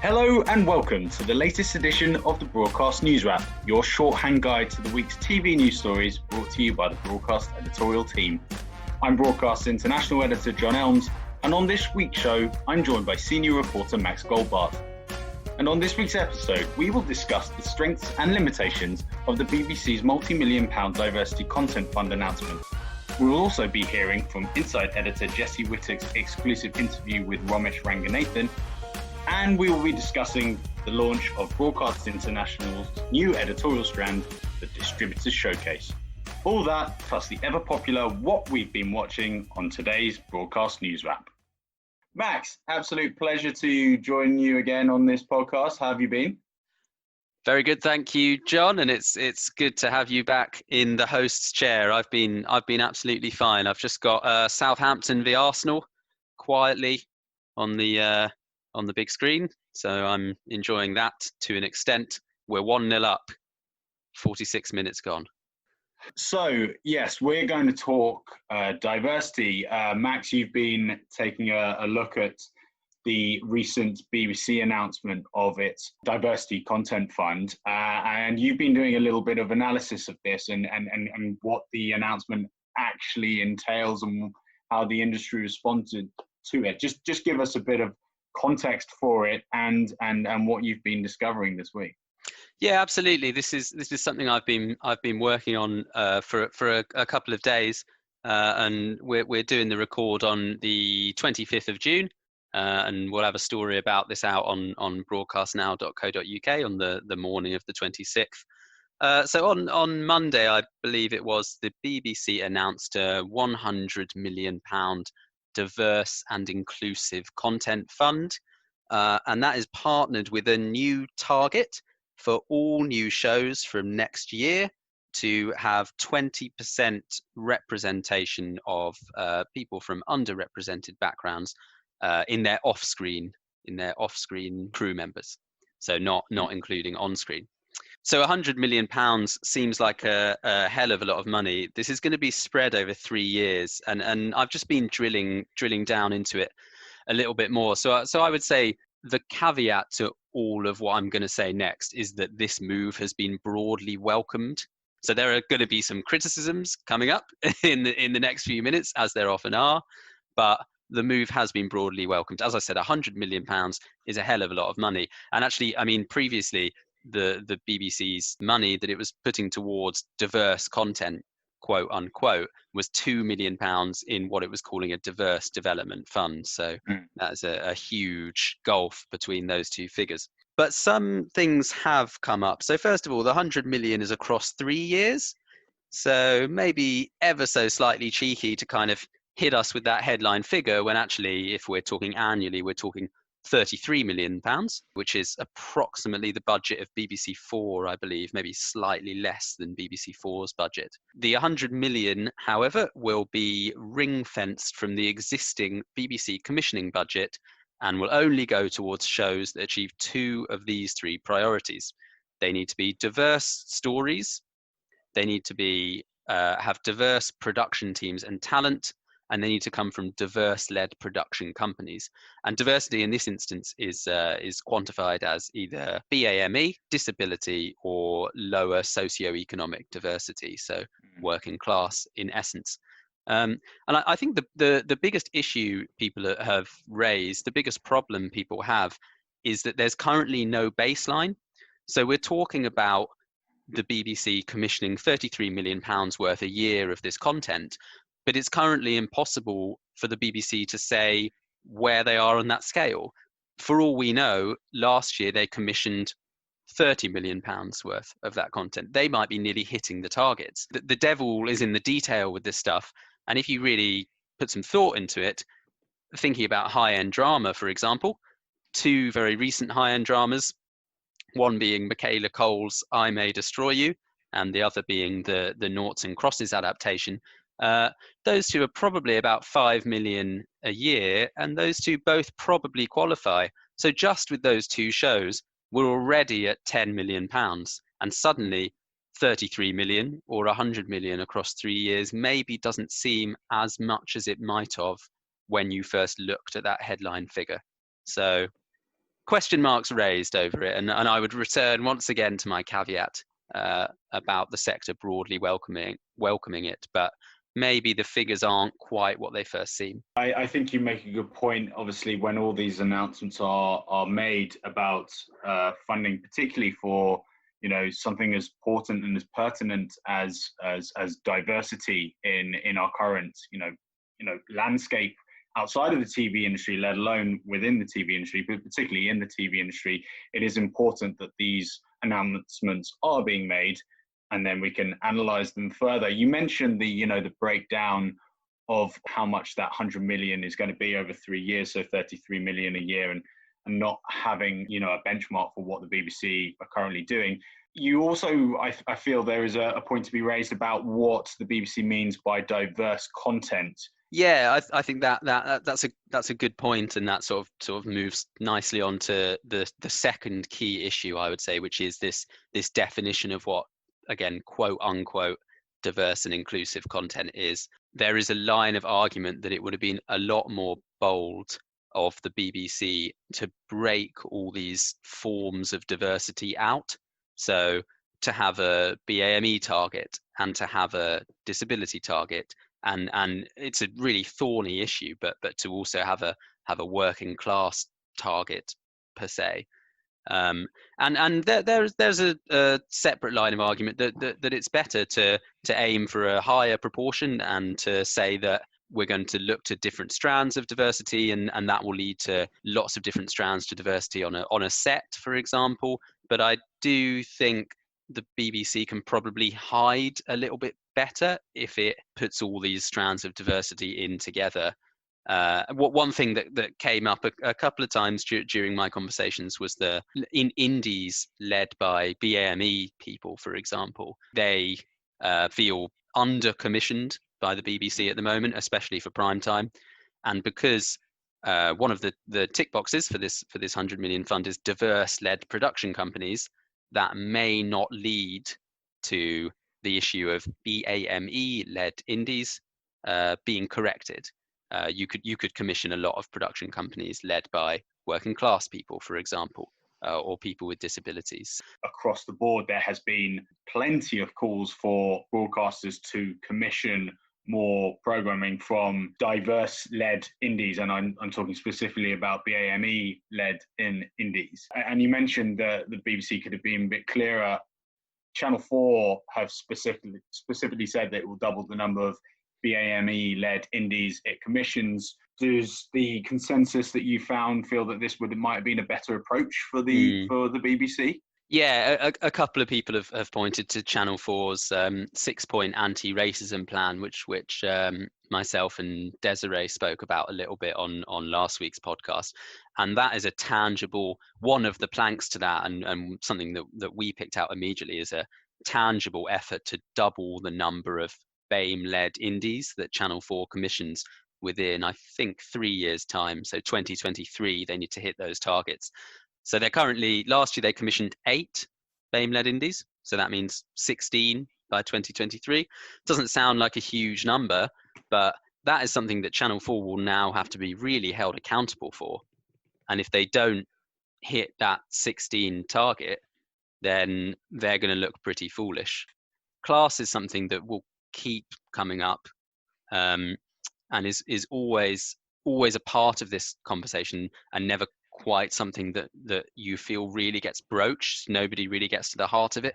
Hello and welcome to the latest edition of the Broadcast Newswrap, your shorthand guide to the week's TV news stories brought to you by the Broadcast editorial team. I'm Broadcast International Editor John Elmes, and on this week's show, I'm joined by senior reporter Max Goldbart. And on this week's episode, we will discuss the strengths and limitations of the BBC's multi-million pound diversity content fund announcement. We will also be hearing from Inside editor Jesse Whittock's exclusive interview with Romesh Ranganathan, and we will be discussing the launch of Broadcast International's new editorial strand, the Distributors Showcase. All that, plus the ever-popular What We've Been Watching on today's Broadcast News Wrap. Max, absolute pleasure to join you again on this podcast. How have you been? Very good, thank you, John. And it's good to have you back in the host's chair. I've been absolutely fine. I've just got Southampton v Arsenal quietly on the big screen, so I'm enjoying that to an extent. We're 1-0 up, 46 minutes gone. So, yes, we're going to talk diversity. Max, you've been taking a look at the recent BBC announcement of its diversity content fund, and you've been doing a little bit of analysis of this and what the announcement actually entails and how the industry responded to it. Just give us a bit of context for it and what you've been discovering this week. Yeah, absolutely. This is something I've been working on for a couple of days, and we're doing the record on the 25th of June, and we'll have a story about this out on broadcastnow.co.uk on the morning of the 26th. So on Monday, I believe it was, the BBC announced a £100 million diverse and inclusive content fund, and that is partnered with a new target for all new shows from next year to have 20% representation of people from underrepresented backgrounds in their off-screen crew members, so not including on-screen. So £100 million seems like a hell of a lot of money. This is going to be spread over 3 years, and I've just been drilling down into it a little bit more. So I would say the caveat to all of what I'm going to say next is that this move has been broadly welcomed. So there are going to be some criticisms coming up in the next few minutes, as there often are, but the move has been broadly welcomed. As I said, £100 million is a hell of a lot of money. And actually, I mean, previously, the BBC's money that it was putting towards diverse content, quote unquote, was £2 million in what it was calling a diverse development fund. So that's a huge gulf between those two figures. But some things have come up. So first of all, the 100 million is across 3 years. So maybe ever so slightly cheeky to kind of hit us with that headline figure, when actually, if we're talking annually, we're talking £33 million, which is approximately the budget of BBC 4, I believe, maybe slightly less than BBC 4's budget. The 100 million, however, will be ring-fenced from the existing BBC commissioning budget and will only go towards shows that achieve 2 of these 3 priorities. They need to be diverse stories, they need to be have diverse production teams and talent, and they need to come from diverse-led production companies. And diversity in this instance is quantified as either BAME, disability, or lower socioeconomic diversity, so working class in essence. And I think the biggest issue people have raised, the biggest problem people have, is that there's currently no baseline. So we're talking about the BBC commissioning £33 million worth a year of this content, but it's currently impossible for the BBC to say where they are on that scale. For all we know, last year they commissioned £30 million worth of that content. They might be nearly hitting the targets. The devil is in the detail with this stuff. And if you really put some thought into it, thinking about high-end drama, for example, 2 very recent high-end dramas, one being Michaela Cole's I May Destroy You, and the other being the Noughts and Crosses adaptation, those 2 are probably about 5 million a year, and those 2 both probably qualify. So just with those 2 shows, we're already at £10 million, and suddenly 33 million or 100 million across 3 years maybe doesn't seem as much as it might have when you first looked at that headline figure. So question marks raised over it, and I would return once again to my caveat about the sector broadly welcoming it, but maybe the figures aren't quite what they first seem. I think you make a good point. Obviously, when all these announcements are made about funding, particularly for something as important and as pertinent as diversity in our current landscape outside of the TV industry, let alone within the TV industry, but particularly in the TV industry, it is important that these announcements are being made, and then we can analyze them further. You mentioned the breakdown of how much that 100 million is going to be over 3 years, so 33 million a year, and not having a benchmark for what the BBC are currently doing. You also, I feel there is a point to be raised about what the BBC means by diverse content. Yeah, I think that's a good point, and that sort of moves nicely on to the second key issue, I would say, which is this definition of what, again, quote unquote, diverse and inclusive content is. There is a line of argument that it would have been a lot more bold of the BBC to break all these forms of diversity out. So to have a BAME target and to have a disability target, and it's a really thorny issue, but to also have a working class target per se. And there's a separate line of argument that it's better to aim for a higher proportion and to say that we're going to look to different strands of diversity, and that will lead to lots of different strands to diversity on a set, for example. But I do think the BBC can probably hide a little bit better if it puts all these strands of diversity in together. One thing that came up a couple of times during my conversations was in indies led by BAME people, for example, they feel under-commissioned by the BBC at the moment, especially for prime time, and because one of the tick boxes for this 100 million fund is diverse-led production companies, that may not lead to the issue of BAME-led indies being corrected. You could commission a lot of production companies led by working class people, for example, or people with disabilities. Across the board, there has been plenty of calls for broadcasters to commission more programming from diverse-led indies, and I'm talking specifically about BAME-led indies. And you mentioned that the BBC could have been a bit clearer. Channel 4 have specifically said that it will double the number of BAME-led indies it commissions. Does the consensus that you found feel that this might have been a better approach for the BBC? Yeah, a couple of people have pointed to Channel 4's 6-point anti-racism plan, which myself and Desiree spoke about a little bit on last week's podcast. And that is a tangible, one of the planks to that, and something that we picked out immediately is a tangible effort to double the number of BAME-led indies that Channel 4 commissions within, I think, 3 years' time. So 2023, they need to hit those targets. So they're currently, last year they commissioned 8 BAME-led indies. So that means 16 by 2023. Doesn't sound like a huge number, but that is something that Channel 4 will now have to be really held accountable for. And if they don't hit that 16 target, then they're going to look pretty foolish. Class is something that will keep coming up and is always a part of this conversation, and never quite something that you feel really gets broached. Nobody really gets to the heart of it.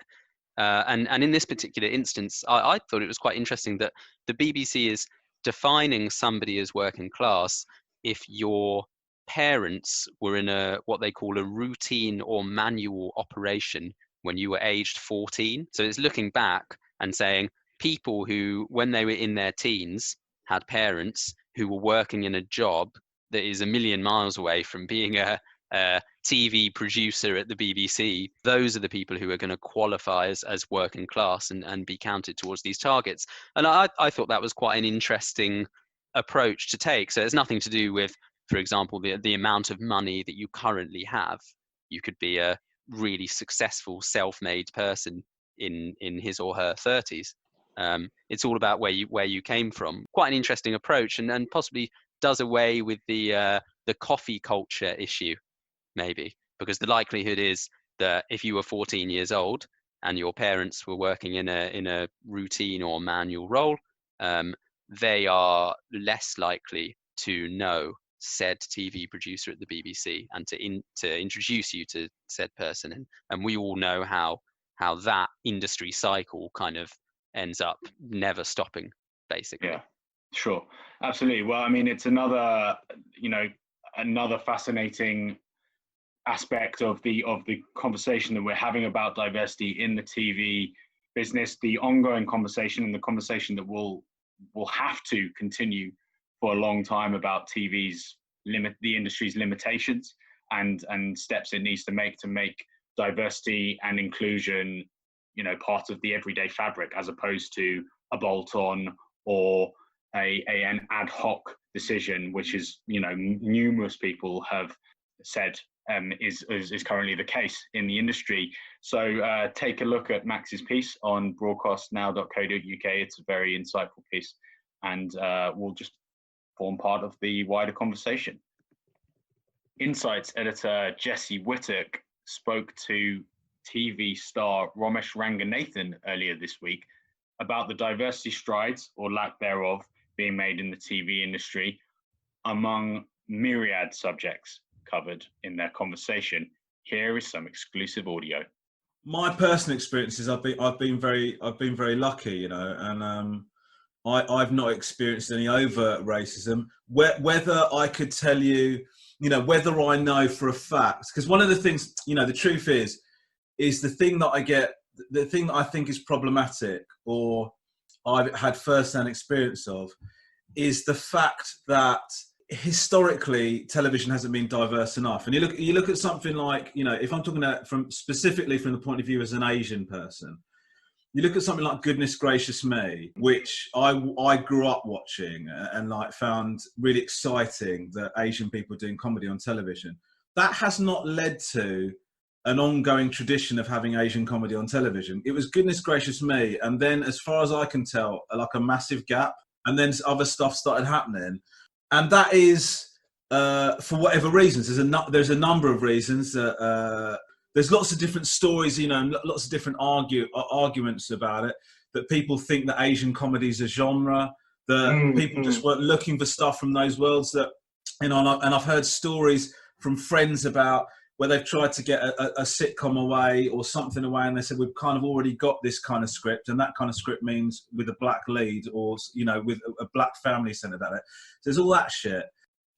And in this particular instance, I thought it was quite interesting that the BBC is defining somebody as working class if your parents were in what they call a routine or manual operation when you were aged 14. So it's looking back and saying people who, when they were in their teens, had parents who were working in a job that is a million miles away from being a TV producer at the BBC. Those are the people who are going to qualify as working class and be counted towards these targets. And I thought that was quite an interesting approach to take. So it's nothing to do with, for example, the amount of money that you currently have. You could be a really successful self-made person in his or her 30s. It's all about where you came from. Quite an interesting approach, and possibly does away with the coffee culture issue. maybe, because the likelihood is that if you were 14 years old and your parents were working in a routine or manual role, they are less likely to know said TV producer at the BBC and to introduce you to said person. And we all know how that industry cycle kind of ends up never stopping, basically. Yeah, sure. Absolutely. Well, I mean, it's another fascinating aspect of the conversation that we're having about diversity in the TV business, the ongoing conversation, and the conversation that will have to continue for a long time about TV's the industry's limitations and steps it needs to make diversity and inclusion, part of the everyday fabric, as opposed to a bolt-on or an ad hoc decision, which is, numerous people have said is currently the case in the industry. So take a look at Max's piece on broadcastnow.co.uk. It's a very insightful piece, and will just form part of the wider conversation. Insights editor Jesse Whittock spoke to TV star Romesh Ranganathan earlier this week about the diversity strides, or lack thereof, being made in the TV industry, among myriad subjects covered in their conversation. Here is some exclusive audio. My personal experiences, I've been very lucky, and I've not experienced any overt racism. Whether I could tell you, whether I know for a fact, because one of the things, the truth is the thing that I think is problematic, or I've had first-hand experience of, is the fact that historically television hasn't been diverse enough. And you look at something like, if I'm talking about specifically from the point of view as an Asian person, you look at something like Goodness Gracious Me, which I grew up watching and found really exciting, that Asian people doing comedy on television. That has not led to an ongoing tradition of having Asian comedy on television. It was Goodness Gracious Me, and then, as far as I can tell, a massive gap, and then other stuff started happening. And that is for whatever reasons. There's a number of reasons. There's lots of different stories, lots of different arguments about it, that people think that Asian comedy is a genre, that people just weren't looking for stuff from those worlds. That, and I've heard stories from friends about where they've tried to get a sitcom away or something away, and they said, we've kind of already got this kind of script, and that kind of script means with a black lead, or with a black family centered about it. So there's all that shit.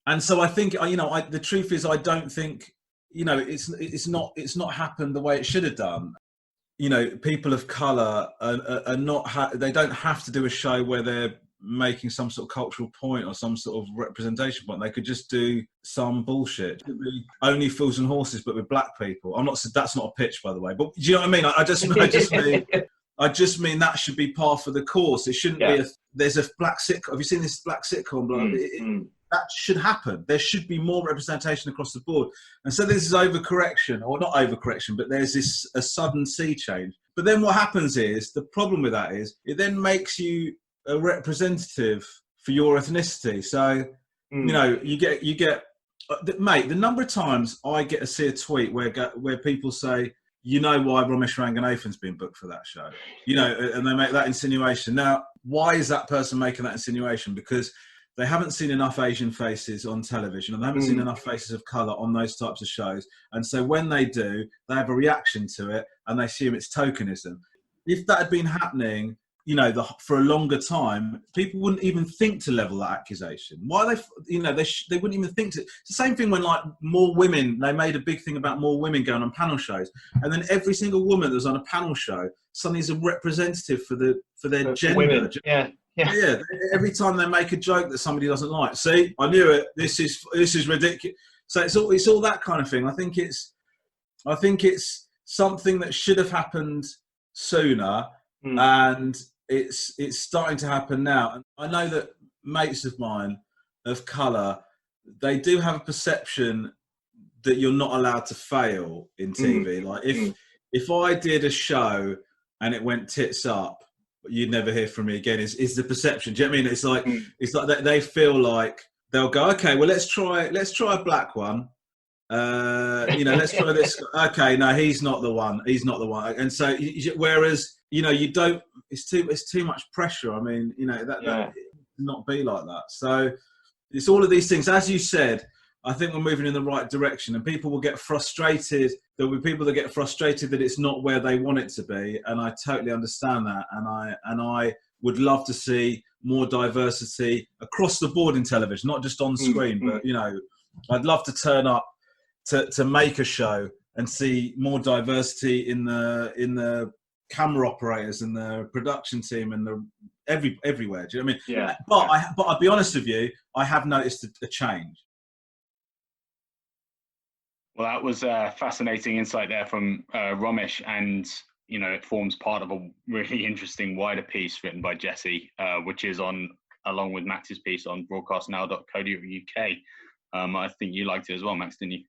And so I think, the truth is, I don't think, it's not happened the way it should have done. People of colour are not, they don't have to do a show where they're making some sort of cultural point or some sort of representation point. They could just do some bullshit. Only Fools and Horses, but with black people. That's not a pitch, by the way. But do you know what I mean? I just mean that should be par for the course. It shouldn't be there's a black sitcom. Have you seen this black sitcom? That should happen. There should be more representation across the board. And so this is overcorrection, or not overcorrection, but there's a sudden sea change. But then what happens is, the problem with that is, it then makes you a representative for your ethnicity. So, you get, mate, the number of times I get to see a tweet where people say, why Romesh Ranganathan's been booked for that show, and they make that insinuation. Now, why is that person making that insinuation? Because they haven't seen enough Asian faces on television, and they haven't seen enough faces of colour on those types of shows. And so when they do, they have a reaction to it, and they assume it's tokenism. If that had been happening, for a longer time, people wouldn't even think to level that accusation. Why they wouldn't even think to. It's the same thing when more women. They made a big thing about more women going on panel shows, and then every single woman that was on a panel show suddenly is a representative for their gender. Women. Yeah. Every time they make a joke that somebody doesn't like, see, I knew it. This is ridiculous. So it's all that kind of thing. I think it's something that should have happened sooner, and it's starting to happen now. And I know that mates of mine of colour, they do have a perception that you're not allowed to fail in TV. If I did a show and it went tits up, you'd never hear from me again, is the perception. Do you know what I mean? It's like they feel like they'll go, okay, well, let's try a black one. Let's try this. Okay, no, he's not the one. He's not the one. And so, whereas, you don't. It's too much pressure. I mean, that not be like that. So it's all of these things. As you said, I think we're moving in the right direction, and people will get frustrated. There'll be people that get frustrated that it's not where they want it to be, and I totally understand that. And I would love to see more diversity across the board in television, not just on screen, but I'd love to turn up to make a show and see more diversity in the camera operators and the production team and the everywhere. Do you know what I mean? Yeah. But I'll be honest with you, I have noticed a change. Well, that was a fascinating insight there from Romesh, and it forms part of a really interesting wider piece written by Jesse, which is along with Max's piece on broadcastnow.co.uk. I think you liked it as well, Max, didn't you?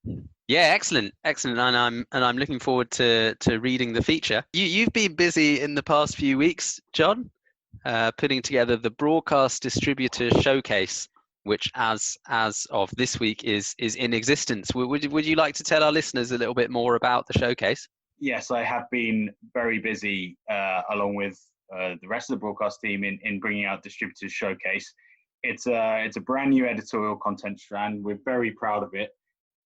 Yeah, excellent, and I'm looking forward to reading the feature. You've been busy in the past few weeks, John, putting together the Broadcast Distributor Showcase, which as of this week is in existence. Would you like to tell our listeners a little bit more about the showcase? Yes, I have been very busy along with the rest of the broadcast team in bringing out Distributors Showcase. It's a brand new editorial content strand. We're very proud of it.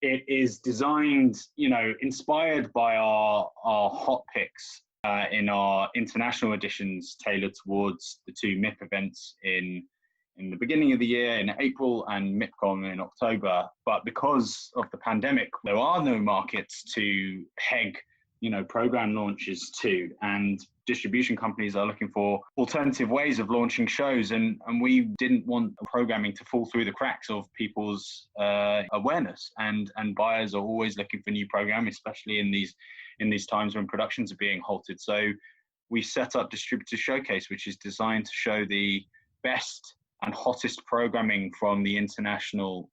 It is designed, inspired by our hot picks in our international editions, tailored towards the two MIP events in the beginning of the year in April and MIPCOM in October. But because of the pandemic, there are no markets to peg program launches to, and distribution companies are looking for alternative ways of launching shows, and we didn't want programming to fall through the cracks of people's awareness, and buyers are always looking for new programming, especially in these times when productions are being halted. So we set up Distributor Showcase, which is designed to show the best and hottest programming from the international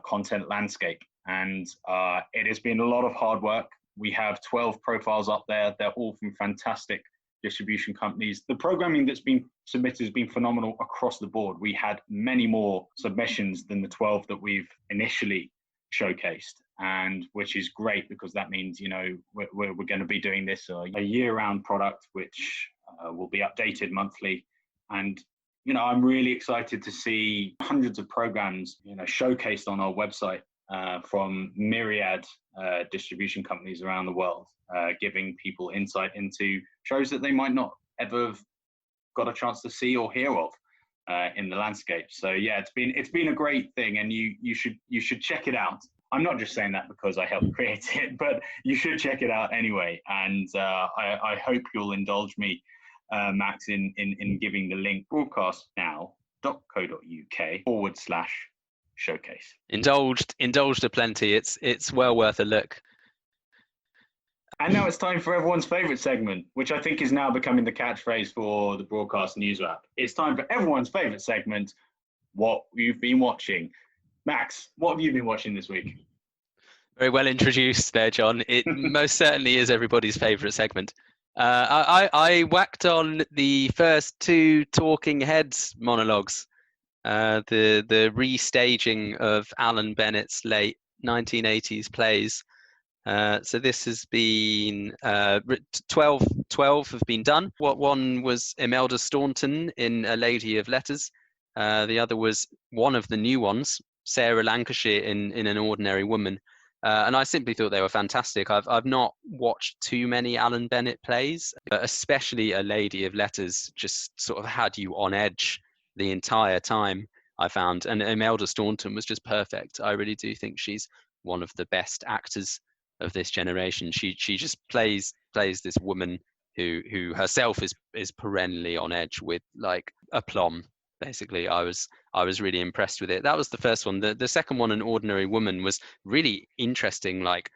content landscape, and it has been a lot of hard work. We have 12 profiles up there. They're all from fantastic distribution companies. The programming that's been submitted has been phenomenal across the board. We had many more submissions than the 12 that we've initially showcased, and which is great because that means, we're going to be doing this a year-round product, which will be updated monthly. And, I'm really excited to see hundreds of programs, showcased on our website. From myriad distribution companies around the world, giving people insight into shows that they might not ever have got a chance to see or hear of in the landscape. So yeah, it's been a great thing, and you should check it out. I'm not just saying that because I helped create it, but you should check it out anyway. And I hope you'll indulge me, Max, in giving the link broadcastnow.co.uk/showcase. Indulged aplenty. It's well worth a look. And now it's time for everyone's favourite segment, which I think is now becoming the catchphrase for the Broadcast Newswrap. It's time for everyone's favourite segment, what you've been watching. Max, what have you been watching this week? Very well introduced there, John. It most certainly is everybody's favourite segment. I whacked on the first two Talking Heads monologues. The restaging of Alan Bennett's late 1980s plays. So this has been 12 have been done. One was Imelda Staunton in A Lady of Letters. The other was one of the new ones, Sarah Lancashire in An Ordinary Woman. And I simply thought they were fantastic. I've not watched too many Alan Bennett plays, but especially A Lady of Letters just sort of had you on edge the entire time, I found. And Imelda Staunton was just perfect. I really do think she's one of the best actors of this generation. She just plays this woman who herself is perennially on edge with like aplomb. Basically, I was really impressed with it. That was the first one. The second one, An Ordinary Woman, was really interesting, like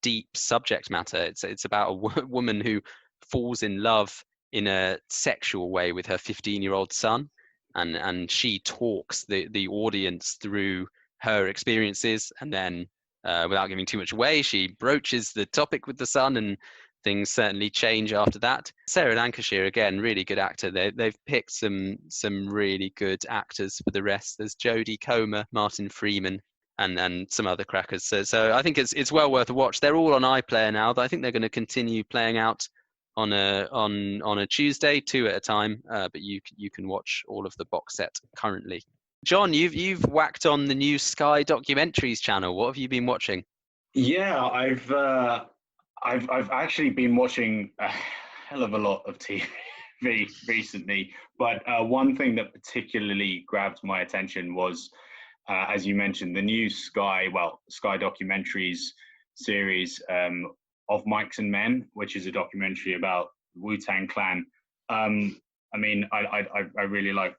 deep subject matter. It's about a woman who falls in love in a sexual way with her 15-year-old son, and she talks the audience through her experiences, and then without giving too much away, she broaches the topic with the son, and things certainly change after that. Sarah Lancashire, again, really good actor. They've picked some really good actors for the rest. There's Jodie Comer, Martin Freeman, and some other crackers. So I think it's well worth a watch. They're all on iPlayer now. I think they're going to continue playing out on a Tuesday, 2 at a time. But you can watch all of the box set currently. John, you've whacked on the new Sky Documentaries channel. What have you been watching? Yeah, I've actually been watching a hell of a lot of TV recently, but one thing that particularly grabbed my attention was, as you mentioned, the new Sky Documentaries series of Mics and Men, which is a documentary about Wu-Tang Clan. I really like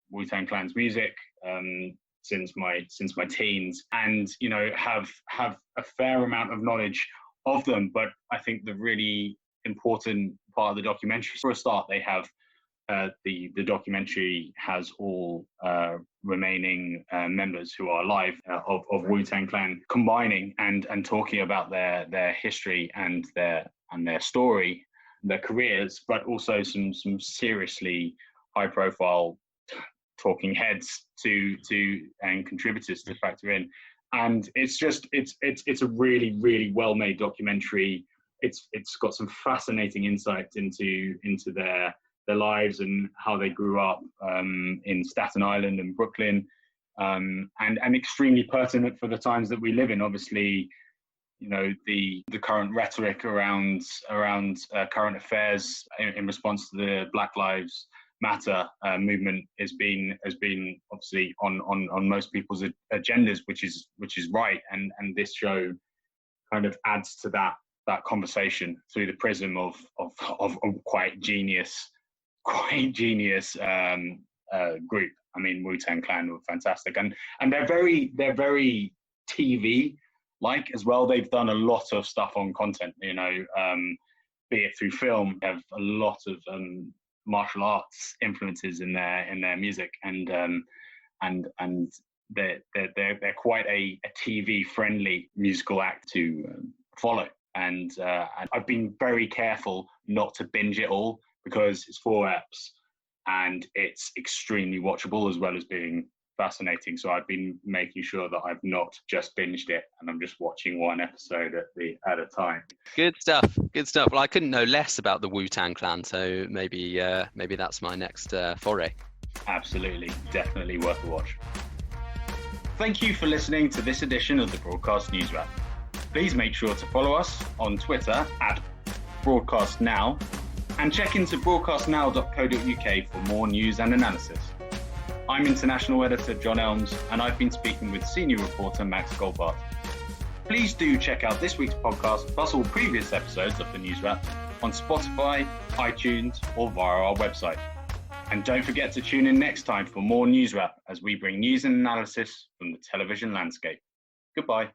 Wu-Tang Clan's music since my teens, and have a fair amount of knowledge of them. But I think the really important part of the documentary, for a start, they have the documentary has all remaining members who are alive of Wu-Tang Clan combining and talking about their history and their story, their careers, but also some seriously high profile talking heads and contributors to factor in. And it's a really, really well made documentary. It's got some fascinating insights into their lives and how they grew up in Staten Island and Brooklyn, and extremely pertinent for the times that we live in. Obviously, the current rhetoric around current affairs in response to the Black Lives Matter movement has been obviously on most people's agendas, which is right, and this show kind of adds to that conversation through the prism of quite genius group. I mean, Wu-Tang Clan were fantastic, and they're very TV like as well. They've done a lot of stuff on content, be it through film. They have a lot of martial arts influences in their music, and they're quite a TV friendly musical act to follow. And I've been very careful not to binge it all, because it's 4 eps and it's extremely watchable as well as being fascinating. So I've been making sure that I've not just binged it and I'm just watching one episode at a time. Good stuff. Well, I couldn't know less about the Wu-Tang Clan, so maybe that's my next foray. Absolutely, definitely worth a watch. Thank you for listening to this edition of the Broadcast Newswrap. Please make sure to follow us on Twitter @BroadcastNow, and check into broadcastnow.co.uk for more news and analysis. I'm International Editor John Elmes, and I've been speaking with Senior Reporter Max Goldbart. Please do check out this week's podcast, plus all previous episodes of the Newswrap, on Spotify, iTunes, or via our website. And don't forget to tune in next time for more Newswrap as we bring news and analysis from the television landscape. Goodbye.